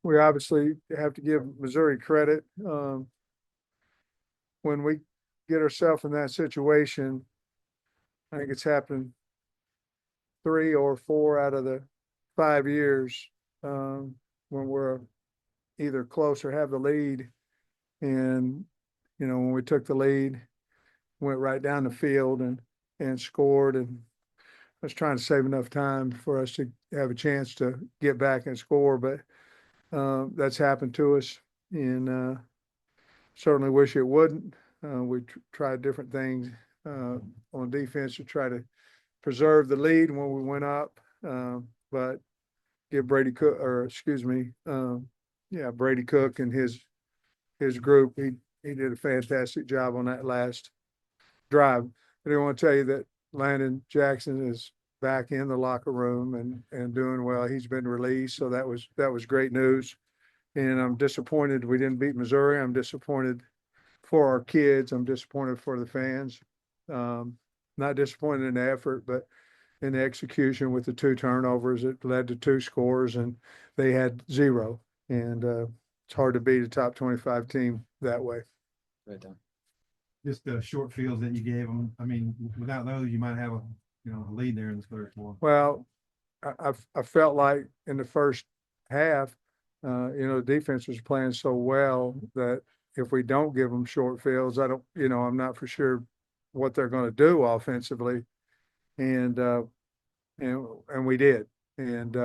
we obviously have to give Mizzouri credit. When we get ourselves in that situation, I think it's happened 3 or 4 out of the 5 years, when we're either close or have the lead. And, when we took the lead, went right down the field and scored, and I was trying to save enough time for us to have a chance to get back and score, but that's happened to us, and certainly wish it wouldn't. We tried different things on defense to try to preserve the lead when we went up, but give Brady Cook, or excuse me, Brady Cook and his group. He did a fantastic job on that last drive. I do want to tell you that Landon Jackson is back in the locker room and doing well. He's been released, so that was great news. And I'm disappointed we didn't beat Mizzouri. I'm disappointed for our kids. I'm disappointed for the fans. Not disappointed in the effort, but in the execution with the 2 turnovers. It led to 2 scores, and they had 0. And it's hard to beat a top 25 team that way. Right down. Just the short fields that you gave them. I mean, without those, you might have a lead there in the third quarter. Well, I felt like in the first half, the defense was playing so well that if we don't give them short fields, I'm not for sure what they're going to do offensively. And we did. And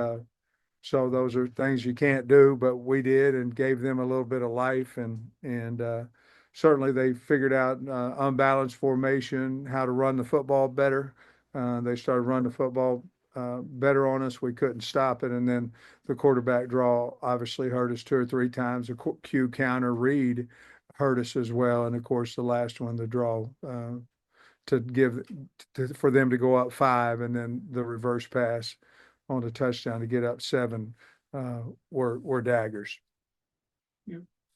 so those are things you can't do, but we did, and gave them a little bit of life. And certainly they figured out unbalanced formation, how to run the football better. They started running the football better on us. We couldn't stop it. And then the quarterback draw obviously hurt us 2 or 3 times. The Q counter read hurt us as well. And of course, the last one, the draw for them to go up 5, and then the reverse pass on the touchdown to get up 7 were daggers.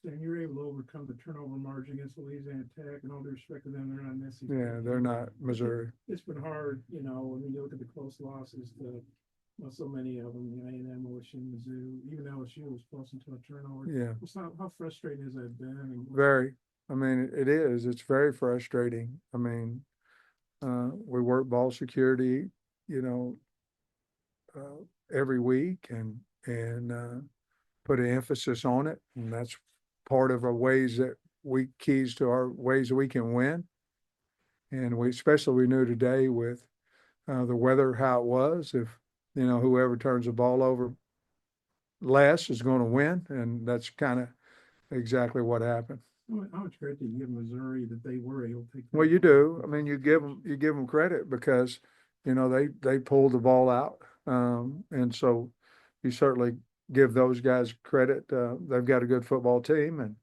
And you're able to overcome the turnover margin against Louisiana Tech, and all due respect to them, they're not SEC. Yeah, they're not Missouri. It's been hard, when you look at the close losses, so many of them, A&M, OSU, Mizzou, even LSU was close into a turnover. Yeah. So how frustrating has that been? Very. I mean, it is. It's very frustrating. I mean, we work ball security, every week, and put an emphasis on it, and that's part of our ways that keys to our ways we can win. And we knew today with the weather, how it was, if whoever turns the ball over less is going to win, and that's kind of exactly what happened. How much credit do you give Missouri that they were able to take? Well, you do. I mean, you give them credit because they pulled the ball out, and so you certainly give those guys credit. They've got a good football team,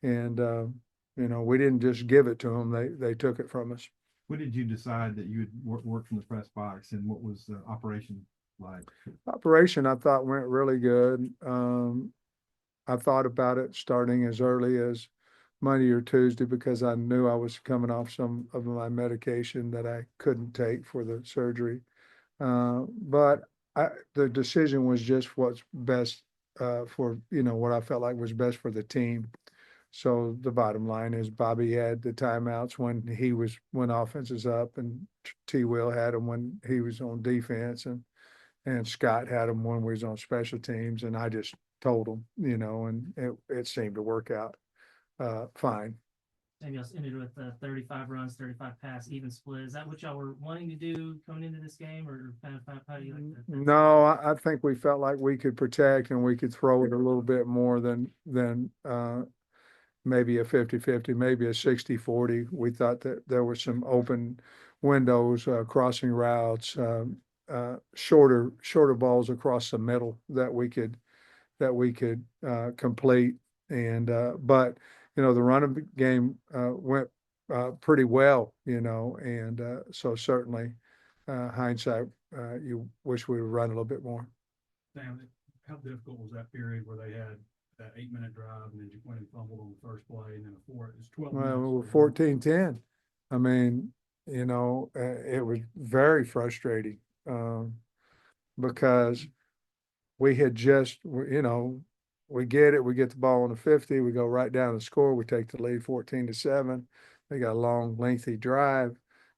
and we didn't just give it to them; they took it from us. When did you decide that you would work from the press box, and what was the operation like? Operation, I thought, went really good. I thought about it starting as early as Monday or Tuesday because I knew I was coming off some of my medication that I couldn't take for the surgery. But the decision was just what's best for, what I felt like was best for the team. So the bottom line is Bobby had the timeouts when offense is up, and T. Will had them when he was on defense, and Scott had them when we was on special teams, and I just told him, and it seemed to work out fine. Maybe y'all ended with 35 runs, 35 pass, even split. Is that what y'all were wanting to do coming into this game, or how do you like that? No, I think we felt like we could protect and we could throw it a little bit more than maybe a 50-50, maybe a 60-40. We thought that there were some open windows, crossing routes, shorter balls across the middle that we could complete. And but the running game went pretty well, and so certainly hindsight, you wish we would run a little bit more. Sam, how difficult was that period where they had that 8-minute drive, and then you went and fumbled on the first play, and then it's 12 minutes? Well, we were 14-10. I mean, it was very frustrating because we had just, we get it, we get the ball on the 50, we go right down and score, we take the lead 14-7. They got a long, lengthy drive.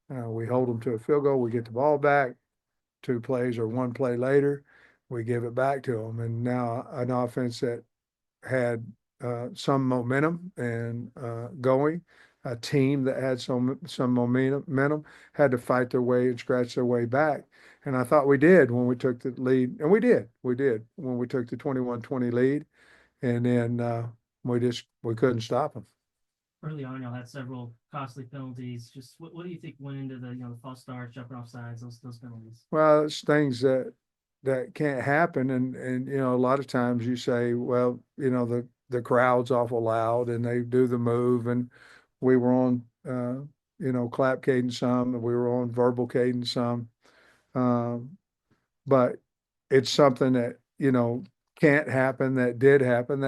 We hold them to a field goal, we get the ball back, 2 plays or 1 play later, we give it back to them. And now an offense that had some momentum and going, a team that had some momentum had to fight their way and scratch their way back. And I thought we did when we took the lead, and we did when we took the 21-20 lead, and then we couldn't stop them. Early on, y'all had several costly penalties. Just what do you think went into the the false start, jumping off sides, those penalties? Well, it's things that can't happen, and a lot of times you say, well, the crowd's awful loud, and they do the move, and we were on clap cadence some, and we were on verbal cadence some, but it's something that can't happen, that did happen,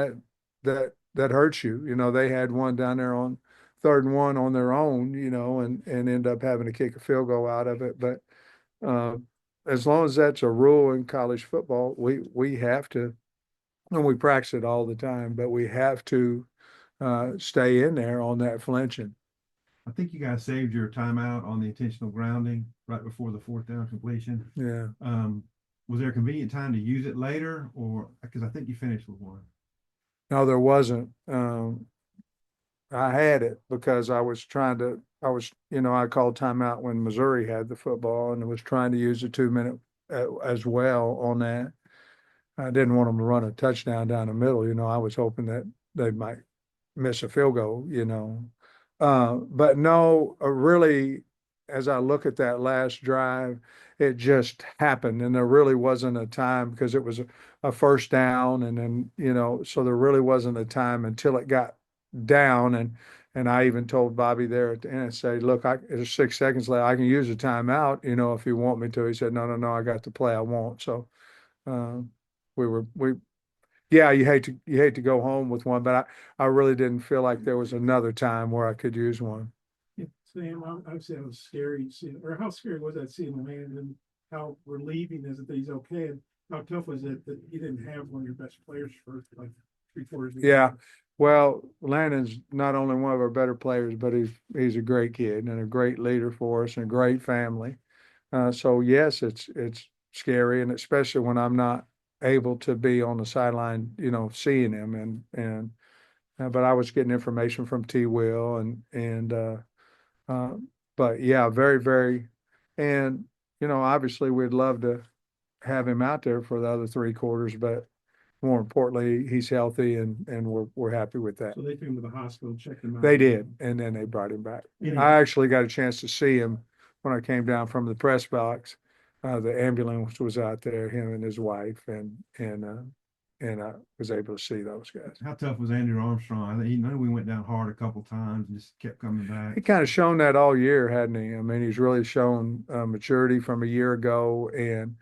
that hurts you. They had one down there on 3rd and 1 on their own, and end up having to kick a field goal out of it. But as long as that's a rule in college football, we have to, and we practice it all the time, but we have to stay in there on that flinching. I think you guys saved your timeout on the intentional grounding right before the 4th down completion. Yeah. Was there a convenient time to use it later, or because I think you finished with one? No, there wasn't. I had it because I was, I called timeout when Mizzouri had the football and was trying to use the 2-minute as well on that. I didn't want them to run a touchdown down the middle. I was hoping that they might miss a field goal, but no, really, as I look at that last drive, it just happened, and there really wasn't a time because it was a 1st down, and then so there really wasn't a time until it got down, and I even told Bobby there at the end, say, look, there's 6 seconds left, I can use a timeout, if you want me to. He said, no, I got the play I want. So yeah, you hate to go home with one, but I really didn't feel like there was another time where I could use one. Yeah, Sam, obviously that was scary seeing, or how scary was that seeing Landon, and how relieving is it that he's okay, and how tough was it that you didn't have one of your best players for like 3/4 of the Yeah. game? Well, Landon's not only one of our better players, but he's a great kid and a great leader for us and a great family. So yes, it's scary, and especially when I'm not able to be on the sideline, seeing him, and but I was getting information from T. Will uh, but yeah, very, very, and obviously we'd love to have him out there for the other 3 quarters, but more importantly, he's healthy, and we're happy with that. So they took him to the hospital, checked him out. They did, and then they brought him back. Yeah. I actually got a chance to see him when I came down from the press box. The ambulance was out there, him and his wife, and I was able to see those guys. How tough was Andrew Armstrong? I know we went down hard a couple times and just kept coming He back. kind of shown that all year, hadn't he? I mean, he's really shown maturity from a year ago, and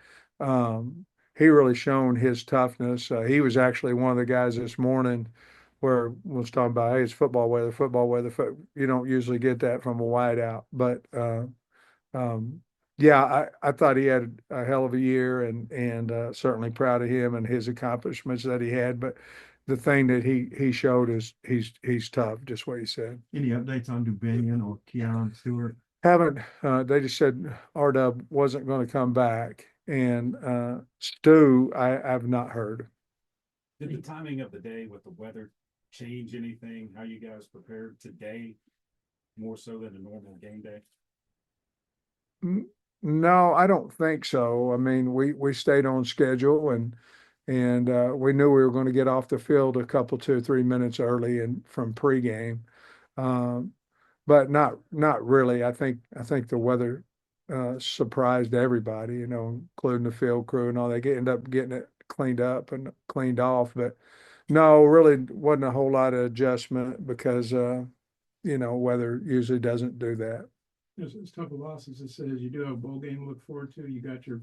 he really shown his toughness. He was actually one of the guys this morning where was talking about, hey, it's football weather, football weather. You don't usually get that from a wideout, but yeah, I thought he had a hell of a year, and certainly proud of him and his accomplishments that he had. But the thing that he showed is he's tough, just what he said. Any updates on Dubinion or Keon Stewart? Haven't, they just said R-Dub wasn't going to come back, and Stu, I've not heard. Did the timing of the day with the weather change anything? How you guys prepared today more so than a normal game day? No, I don't think so. I mean, we stayed on schedule, and we knew we were going to get off the field a couple, 2 or 3 minutes early and from pregame. But not really. I think the weather surprised everybody, including the field crew and all. They end up getting it cleaned up and cleaned off, but no, really wasn't a whole lot of adjustment because weather usually doesn't do that. It's tough of losses. It says you do have a bowl game to look forward to. You got your,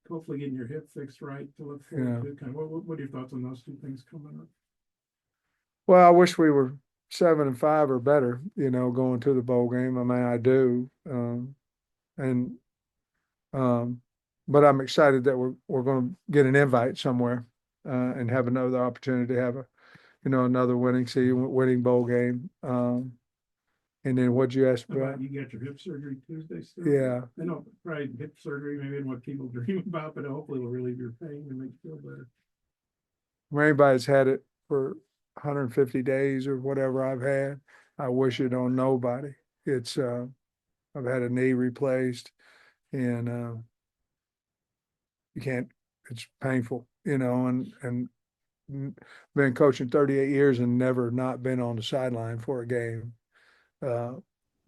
hopefully getting your hip fixed right to look forward to. Kind of, what are your thoughts on those 2 things coming up? Well, I wish we were 7-5 or better, going to the bowl game. I mean, I do. But I'm excited that we're going to get an invite somewhere and have another opportunity to have another winning season, winning bowl game. And then what'd you ask How about about? you got your hip surgery Tuesday still? Yeah, I know, probably hip surgery, maybe isn't what people dream about, but hopefully it'll relieve your pain and make you feel better. for anybody that's had it for 150 days or whatever I've had, I wish it on nobody. It's, I've had a knee replaced and, you can't, it's painful, and been coaching 38 years and never not been on the sideline for a game.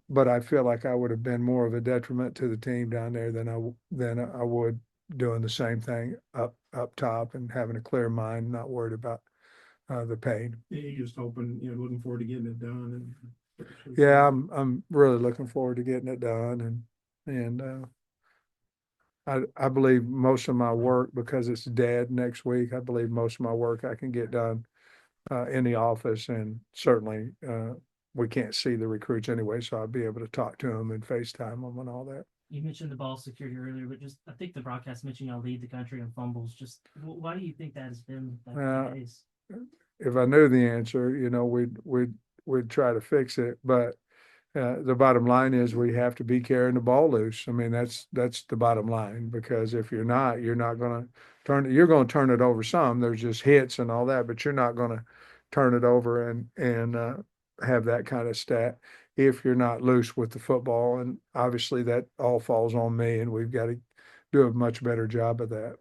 But I feel like I would have been more of a detriment to the team down there than I would doing the same thing up top and having a clear mind, not worried about the pain. Yeah, you just hoping, looking forward to getting it done and. Yeah, I'm really looking forward to getting it done and I believe most of my work, because it's dead next week, I believe most of my work I can get done in the office, and certainly we can't see the recruits anyway, so I'll be able to talk to them and FaceTime them and all that. You mentioned the ball security earlier, but just I think the broadcast mentioned y'all lead the country in fumbles. Just why do you think that has been that case? If I knew the answer, we'd try to fix it, but the bottom line is we have to be carrying the ball loose. I mean, that's the bottom line, because if you're not going to you're going to turn it over some. There's just hits and all that, but you're not going to turn it over and have that kind of stat if you're not loose with the football. And obviously that all falls on me, and we've got to do a much better job of that.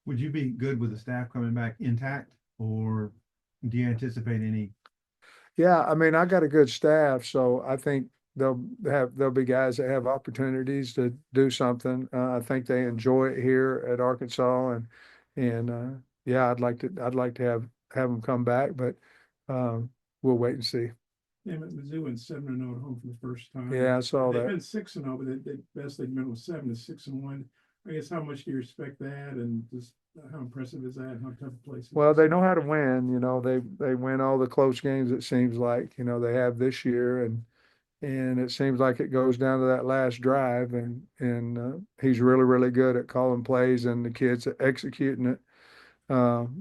Would you be good with the staff coming back intact, or do you anticipate any? Yeah, I mean, I got a good staff, so I think there'll be guys that have opportunities to do something. I think they enjoy it here at Arkansas, and yeah, I'd like to have them come back, but we'll wait and see. Yeah, but Mizzou went 7-0 at home for the first time. Yeah, I saw They've that. been 6-0, but the best they've been was 7 to 6-1. I guess how much do you respect that, and just how impressive is that? How tough a place? Well, they know how to win. They win all the close games. It seems like they have this year, and it seems like it goes down to that last drive, and he's really, really good at calling plays, and the kids are executing it.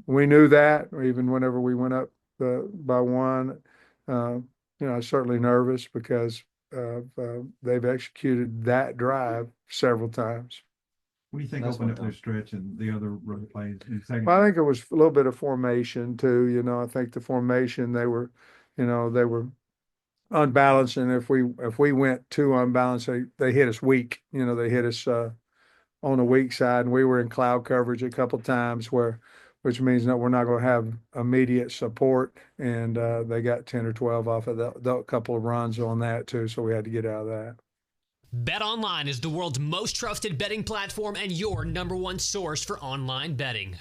We knew that even whenever we went up by one. I was certainly nervous because they've executed that drive several times. What do you think That's opened what up their stretch and the other road plays in the second? Well, I think it was a little bit of formation too. I think the formation they were unbalanced, and if we went too unbalanced, they hit us weak. They hit us on the weak side, and we were in cloud coverage a couple times which means that we're not going to have immediate support, and they got 10 or 12 off of the couple of runs on that too, so we had to get out of that. BetOnline is the world's most trusted betting platform and your #1 source for online betting.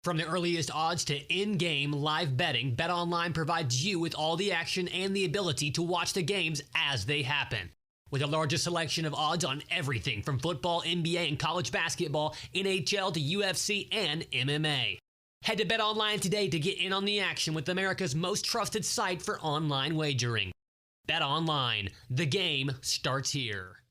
From the earliest odds to in-game live betting, BetOnline provides you with all the action and the ability to watch the games as they happen. With the largest selection of odds on everything from football, NBA, and college basketball, NHL to UFC and MMA. Head to BetOnline today to get in on the action with America's most trusted site for online wagering. BetOnline, the game starts here.